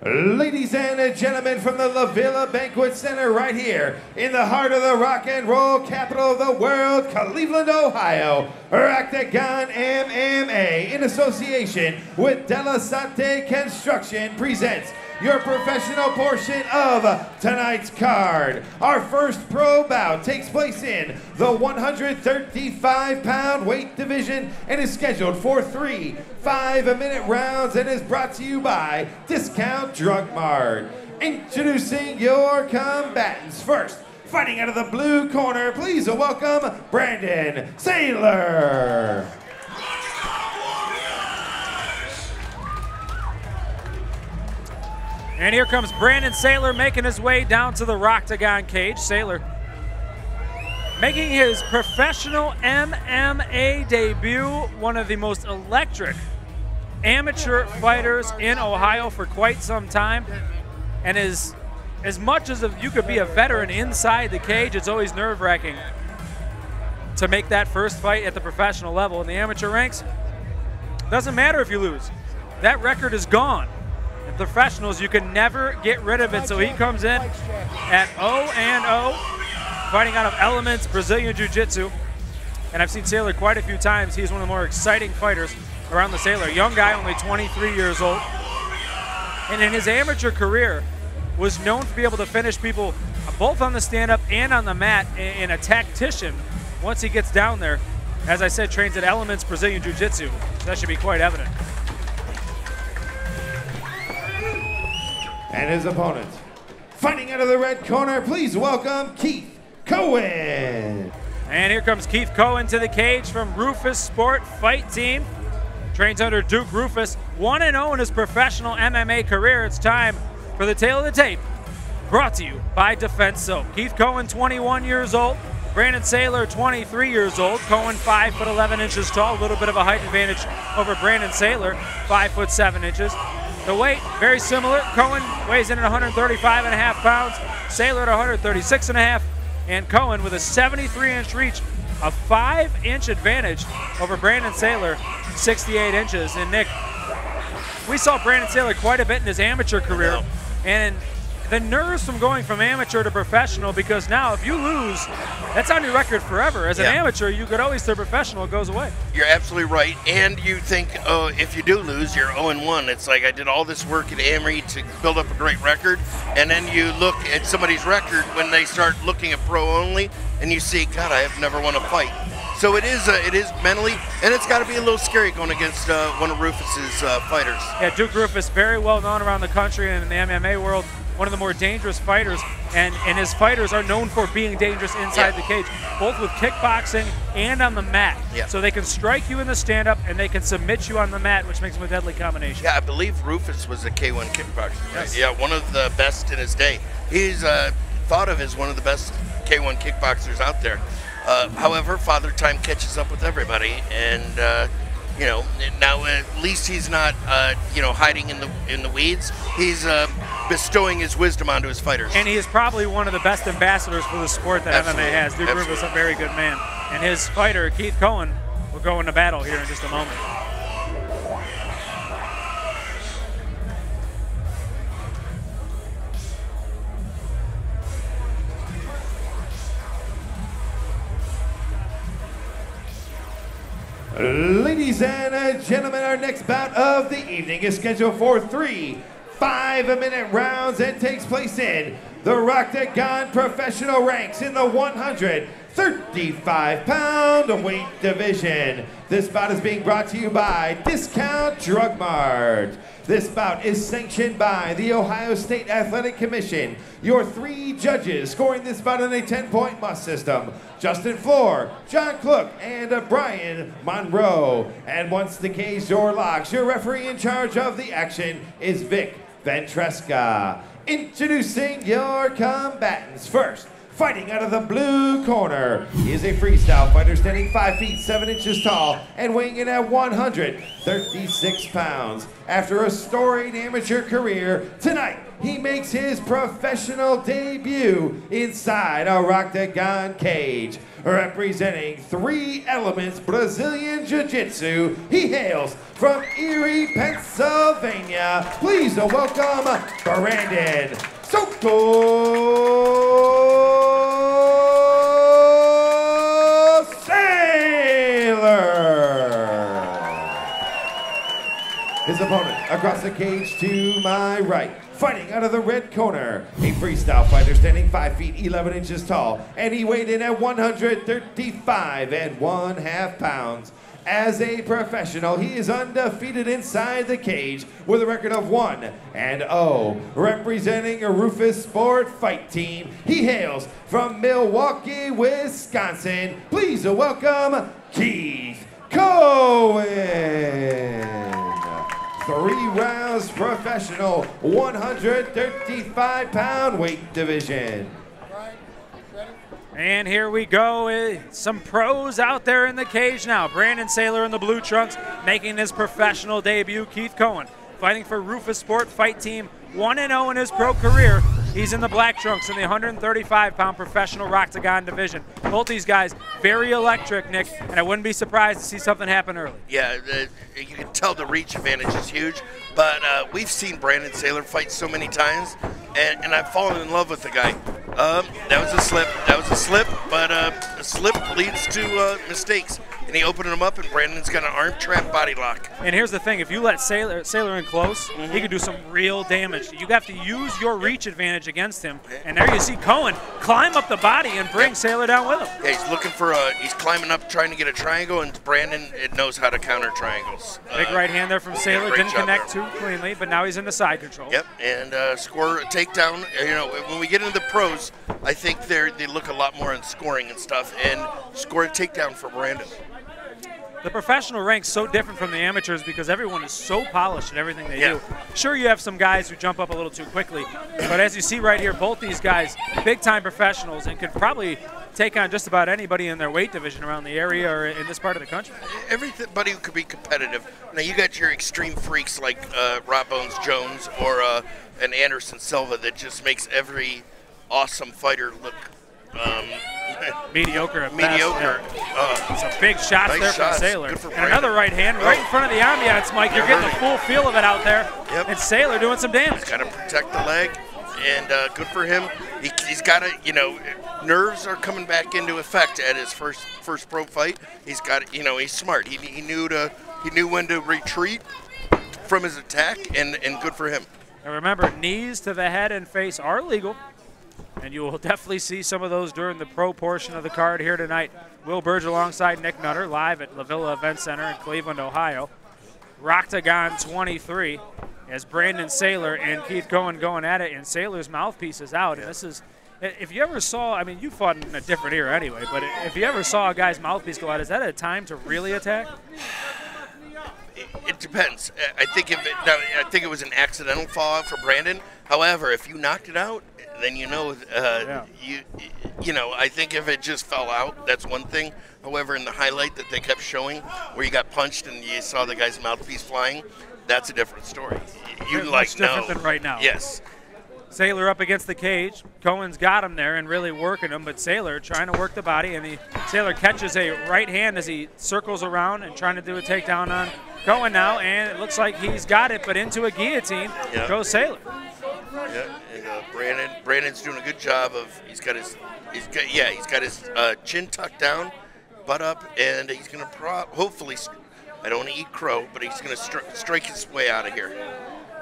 Ladies and gentlemen, from the La Villa Banquet Center right here in the heart of the rock and roll capital of the world, Cleveland, Ohio, Rocktagon MMA in association with Delasante Construction presents your professional portion of tonight's card. Our first pro bout takes place in the 135-pound weight division and is scheduled for 3 5-minute rounds and is brought to you by Discount Drug Mart. Introducing your combatants. First, fighting out of the blue corner, please welcome Branden Seyler. And here comes Branden Seyler making his way down to the Rocktagon cage. Seyler making his professional MMA debut, one of the most electric amateur fighters in Ohio for quite some time. And as much as you could be a veteran inside the cage, it's always nerve-wracking to make that first fight at the professional level. In the amateur ranks, doesn't matter if you lose. That record is gone. In professionals, you can never get rid of it. So he comes in at 0-0, fighting out of Elements Brazilian Jiu-Jitsu. And I've seen Seyler quite a few times. He's one of the more exciting fighters around the Seyler. Young guy, only 23 years old. And in his amateur career, was known to be able to finish people both on the stand-up and on the mat, and a tactician once he gets down there. As I said, trains at Elements Brazilian Jiu-Jitsu. So that should be quite evident. And his opponent, fighting out of the red corner, please welcome Keith Koehn. And here comes Keith Koehn to the cage from Roufusport Fight Team. Trains under Duke Roufus, 1-0 in his professional MMA career. It's time for the tail of the tape, brought to you by Defense Soap. Keith Koehn, 21 years old. Branden Seyler, 23 years old. Koehn, 5'11" tall, a little bit of a height advantage over Branden Seyler, 5'7". The weight, very similar. Koehn weighs in at 135.5 pounds. Seyler at 136.5. And Koehn with a 73-inch reach, a 5-inch advantage over Branden Seyler, 68 inches. And Nick, we saw Branden Seyler quite a bit in his amateur career. And the nerves from going from amateur to professional, because now if you lose, that's on your record forever. As an amateur, you could always turn professional, it goes away. You're absolutely right. And you think, oh, if you do lose, you're 0-1. It's like I did all this work at Emory to build up a great record, and then you look at somebody's record when they start looking at pro only, and you see, God, I have never won a fight. So it is mentally, and it's got to be a little scary going against one of Rufus's fighters. Yeah, Duke Roufus, very well known around the country and in the MMA world. One of the more dangerous fighters, and his fighters are known for being dangerous inside the cage, both with kickboxing and on the mat. So they can strike you in the stand-up, and they can submit you on the mat, which makes them a deadly combination. Yeah, I believe Roufus was a K1 kickboxer. Yes. Yeah, one of the best in his day. He's thought of as one of the best K1 kickboxers out there. However, Father Time catches up with everybody, and you know, now at least he's not, you know, hiding in the weeds. He's bestowing his wisdom onto his fighters. And he is probably one of the best ambassadors for the sport that MMA has. Duke Roufus, a very good man. And his fighter, Keith Koehn, will go into battle here in just a moment. Ladies and gentlemen, our next bout of the evening is scheduled for 3 5-minute rounds and takes place in the Rocktagon professional ranks in the 135-pound weight division. This bout is being brought to you by Discount Drug Mart. This bout is sanctioned by the Ohio State Athletic Commission. Your 3 judges scoring this bout in a 10-point must system: Justin Floor, John Klook, and Brian Monroe. And once the cage door locks, your referee in charge of the action is Vic Ventresca. Introducing your combatants. First, Fighting out of the blue corner, he is a freestyle fighter standing 5 feet 7 inches tall and weighing in at 136 pounds. After a storied amateur career, tonight he makes his professional debut inside a Rocktagon cage. Representing 3 Elements Brazilian Jiu-Jitsu, he hails from Erie, Pennsylvania. Please welcome Branden Soku. His opponent across the cage to my right, fighting out of the red corner, a freestyle fighter standing 5 feet 11 inches tall, and he weighed in at 135 1/2 pounds. As a professional, he is undefeated inside the cage with a record of 1-0. Representing a Roufusport fight team, he hails from Milwaukee, Wisconsin. Please welcome Keith Koehn. 3 rounds professional, 135-pound weight division. And here we go, some pros out there in the cage now. Branden Seyler in the blue trunks, making his professional debut. Keith Koehn fighting for Roufusport fight team, 1-0 in his pro career. He's in the black trunks in the 135-pound professional Rocktagon division. Both these guys, very electric, Nick, and I wouldn't be surprised to see something happen early. Yeah, you can tell the reach advantage is huge, but we've seen Branden Seyler fight so many times, and I've fallen in love with the guy. That was a slip, but a slip leads to mistakes. And he opened him up, and Branden's got an arm trap body lock. And here's the thing, if you let Seyler in close, he could do some real damage. You have to use your reach advantage against him. And there you see Koehn climb up the body and bring Seyler down with him. Yeah, he's looking for he's climbing up trying to get a triangle, and Branden knows how to counter triangles. Big right hand there from Seyler, yeah, didn't connect too cleanly, but now he's into side control. Yep, and score a takedown. You know, when we get into the pros, I think they look a lot more in scoring and stuff, and score a takedown for Branden. The professional rank's so different from the amateurs because everyone is so polished at everything they do. Sure, you have some guys who jump up a little too quickly, but as you see right here, both these guys, big-time professionals, and could probably take on just about anybody in their weight division around the area or in this part of the country. Everybody who could be competitive. Now, you got your extreme freaks like Rob Bones Jones or an Anderson Silva that just makes every awesome fighter look mediocre at mediocre. best. Yeah. Some big shots nice there shots. from Seyler. For and another right hand right in front of the ambiance, Mike. You're getting the full feel of it out there. Yep. And Seyler doing some damage. He's got to protect the leg, and good for him. He's got to, you know, nerves are coming back into effect at his first pro fight. He's got, you know, he's smart. He knew when to retreat from his attack, and good for him. And remember, knees to the head and face are legal. And you will definitely see some of those during the pro portion of the card here tonight. Will Burge alongside Nick Nutter, live at La Villa Event Center in Cleveland, Ohio. Rocktagon 23 as Branden Seyler and Keith Koehn going at it, and Seyler's mouthpiece is out. And this is, if you ever saw, I mean, you fought in a different era anyway, but if you ever saw a guy's mouthpiece go out, is that a time to really attack? It depends. I think it was an accidental fallout for Branden. However, if you knocked it out, then you know you know. I think if it just fell out, that's one thing. However, in the highlight that they kept showing, where you got punched and you saw the guy's mouthpiece flying, that's a different story. You much different than right now. Yes. Seyler up against the cage. Koehn's got him there and really working him, but Seyler trying to work the body, and Seyler catches a right hand as he circles around and trying to do a takedown on Koehn now, and it looks like he's got it, but into a guillotine goes Seyler. Yeah, and Branden's doing a good job of. He's got his chin tucked down, butt up, and he's gonna hopefully. I don't want to eat crow, but he's gonna strike his way out of here.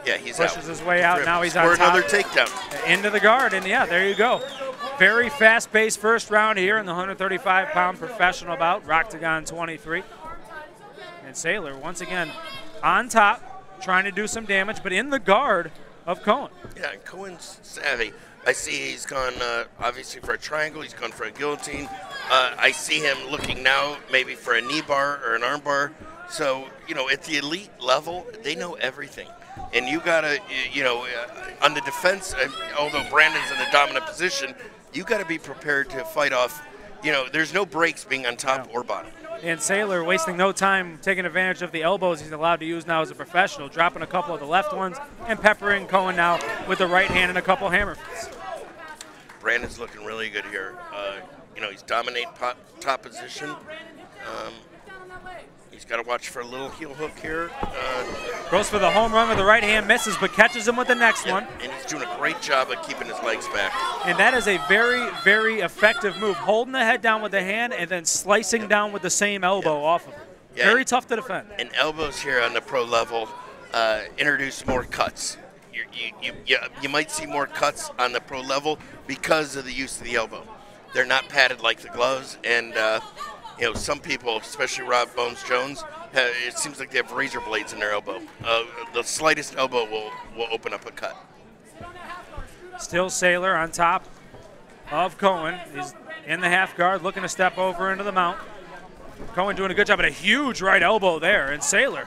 Yeah, he's pushes his way out. Now he's on for top. Another takedown. Into the guard, and yeah, there you go. Very fast-paced first round here in the 135-pound professional bout, Rocktagon 23. And Seyler once again on top, trying to do some damage, but in the guard of Koehn. Yeah, Koehn's savvy. I see he's gone obviously for a triangle. He's gone for a guillotine. I see him looking now maybe for a knee bar or an arm bar. So, you know, at the elite level, they know everything. And you got to, you know, on the defense, although Branden's in a dominant position, you got to be prepared to fight off. You know, there's no breaks being on top or bottom. And Seyler wasting no time taking advantage of the elbows he's allowed to use now as a professional, dropping a couple of the left ones and peppering Koehn now with the right hand and a couple hammer fists. Branden's looking really good here. You know, he's dominating top position. He's got to watch for a little heel hook here. Goes for the home run with the right hand, misses, but catches him with the next one. And he's doing a great job of keeping his legs back. And that is a very, very effective move, holding the head down with the hand and then slicing down with the same elbow off of it. Very tough to defend. And elbows here on the pro level introduce more cuts. You might see more cuts on the pro level because of the use of the elbow. They're not padded like the gloves, and you know, some people, especially Rob Bones Jones, it seems like they have razor blades in their elbow. The slightest elbow will open up a cut. Still Seyler on top of Koehn. He's in the half guard, looking to step over into the mount. Koehn doing a good job, but a huge right elbow there. And Seyler,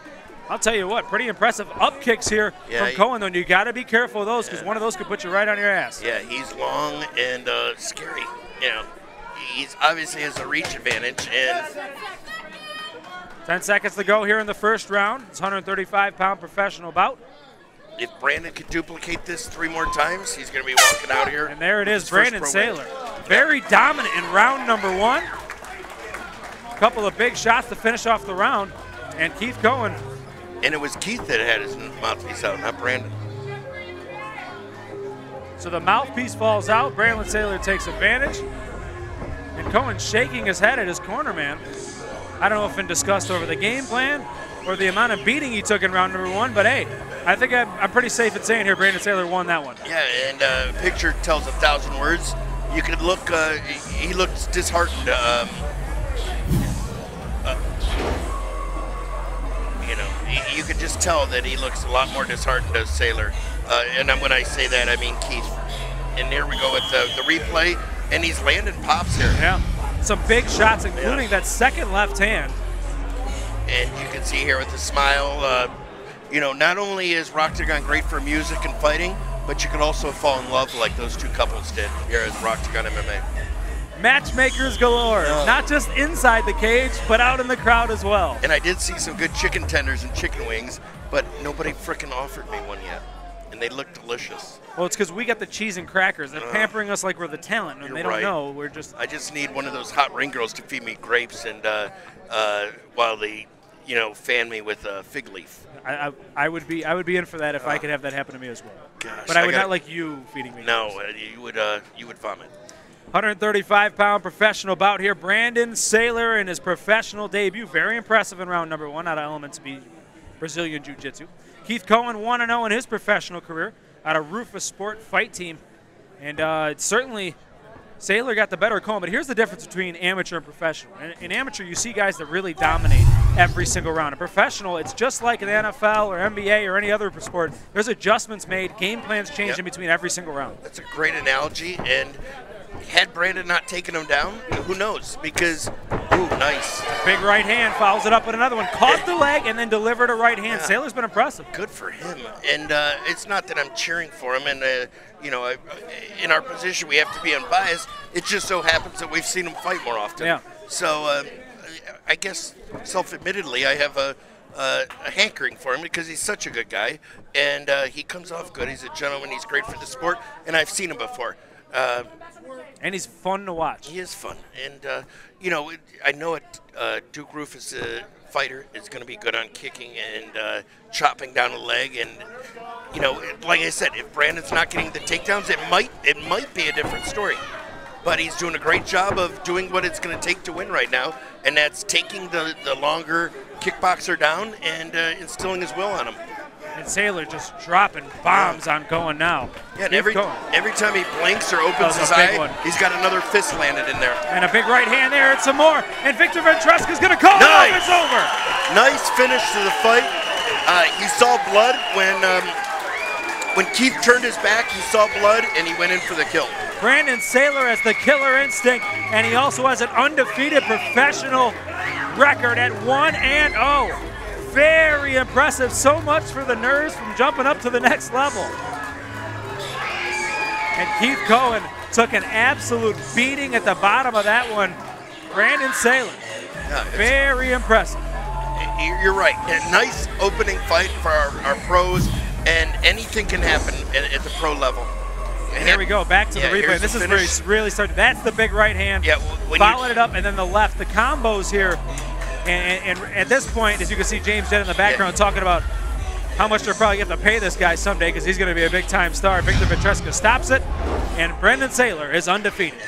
I'll tell you what, pretty impressive up kicks here from Koehn, though. You got to be careful of those because one of those could put you right on your ass. Yeah, he's long and scary. You know, he's obviously has a reach advantage. And 10 seconds to go here in the first round. It's 135-pound professional bout. If Branden could duplicate this 3 more times, he's going to be walking out here. And there it is, Branden Seyler. Very dominant in round number 1. A couple of big shots to finish off the round. And Keith Koehn. And it was Keith that had his mouthpiece out, not Branden. So the mouthpiece falls out. Branden Seyler takes advantage. And Koehn shaking his head at his corner man. I don't know if in disgust over the game plan or the amount of beating he took in round number 1, but hey, I think I'm pretty safe in saying here Branden Seyler won that one. Yeah, and picture tells 1,000 words. You could look, he looked disheartened. You know, you could just tell that he looks a lot more disheartened as Seyler. And when I say that, I mean Keith. And here we go with the replay, and he's landing pops here. Yeah, some big shots, including that second left hand. And you can see here with the smile, you know, not only is Rocktagon great for music and fighting, but you can also fall in love like those two couples did here at Rocktagon MMA. Matchmakers galore, not just inside the cage, but out in the crowd as well. And I did see some good chicken tenders and chicken wings, but nobody frickin' offered me one yet. And they look delicious. Well, it's because we got the cheese and crackers. They're pampering us like we're the talent, and they don't know. We're just. I just need one of those hot ring girls to feed me grapes, and while they, you know, fan me with a fig leaf. I would be in for that if I could have that happen to me as well. Gosh, but I would not like you feeding me. No, you would vomit. 135-pound professional bout here. Branden Seyler in his professional debut. Very impressive in round number 1 out of Elements Brazilian Jiu-Jitsu. Keith Koehn 1-0 in his professional career out of Roufusport Fight Team. And certainly Seyler got the better of Koehn, but here's the difference between amateur and professional. In amateur, you see guys that really dominate every single round. In professional, it's just like in the NFL or NBA or any other sport. There's adjustments made, game plans change in between every single round. That's a great analogy, and had Branden not taken him down, who knows? Because, ooh, nice. Big right hand, follows it up with another one. Caught the leg and then delivered a right hand. Seyler's been impressive. Good for him. And it's not that I'm cheering for him. And, you know, in our position, we have to be unbiased. It just so happens that we've seen him fight more often. Yeah. So I guess, self-admittedly, I have a hankering for him because he's such a good guy. And he comes off good. He's a gentleman. He's great for the sport. And I've seen him before. And he's fun to watch. He is fun. And, you know, I know Duke Roufus, fighter, is going to be good on kicking and chopping down a leg. And, you know, like I said, if Branden's not getting the takedowns, it might be a different story. But he's doing a great job of doing what it's going to take to win right now, and that's taking the longer kickboxer down and instilling his will on him. And Seyler just dropping bombs on Koehn now. Yeah, and every time he blinks or opens his eye, he's got another fist landed in there. And a big right hand there, and some more. And Victor Ventresca's going to call it off. It's over. Nice finish to the fight. You saw blood when Keith turned his back. He saw blood, and he went in for the kill. Branden Seyler has the killer instinct, and he also has an undefeated professional record at 1-0. Very impressive. So much for the nerves from jumping up to the next level. And Keith Koehn took an absolute beating at the bottom of that one. Branden Seyler, very impressive. You're right. A nice opening fight for our pros, and anything can happen at the pro level. And here we go, back to the replay. This is where he's really started. That's the big right hand. Yeah, followed it up, and then the left. The combos here, and at this point, as you can see, James Jett in the background talking about how much they're probably going to pay this guy someday because he's going to be a big-time star. Victor Vetreska stops it, and Branden Seyler is undefeated.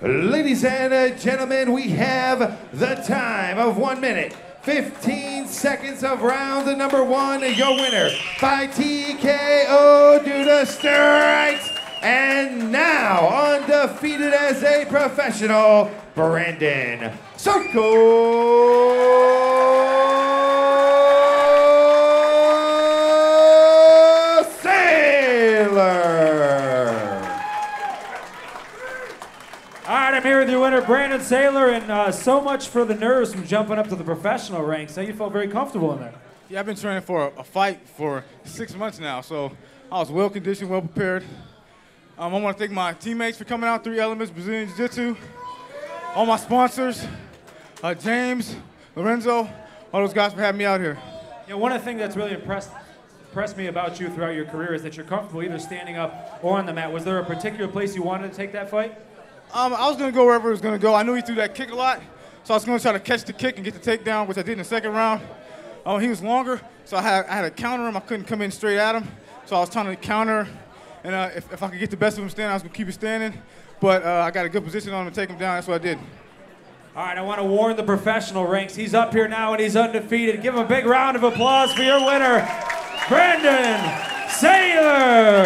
Ladies and gentlemen, we have the time of 1 minute, 15 seconds of round number 1. Your winner by TKO due to strikes. And now, undefeated as a professional, Branden Soku I'm here with your winner, Branden Seyler, and so much for the nerves from jumping up to the professional ranks. Now you felt very comfortable in there. Yeah, I've been training for a fight for 6 months now, so I was well conditioned, well prepared. I want to thank my teammates for coming out, 3 Elements BJJ Jiu-Jitsu, all my sponsors, James, Lorenzo, all those guys for having me out here. Yeah, one of the things that's really impressed me about you throughout your career is that you're comfortable either standing up or on the mat. Was there a particular place you wanted to take that fight? I was going to go wherever it was going to go. I knew he threw that kick a lot, so I was going to try to catch the kick and get the takedown, which I did in the second round. He was longer, so I had to counter him. I couldn't come in straight at him, so I was trying to counter. And if I could get the best of him standing, I was going to keep it standing. But I got a good position on him to take him down. That's what I did. All right, I want to warn the professional ranks. He's up here now, and he's undefeated. Give him a big round of applause for your winner, Branden Seyler.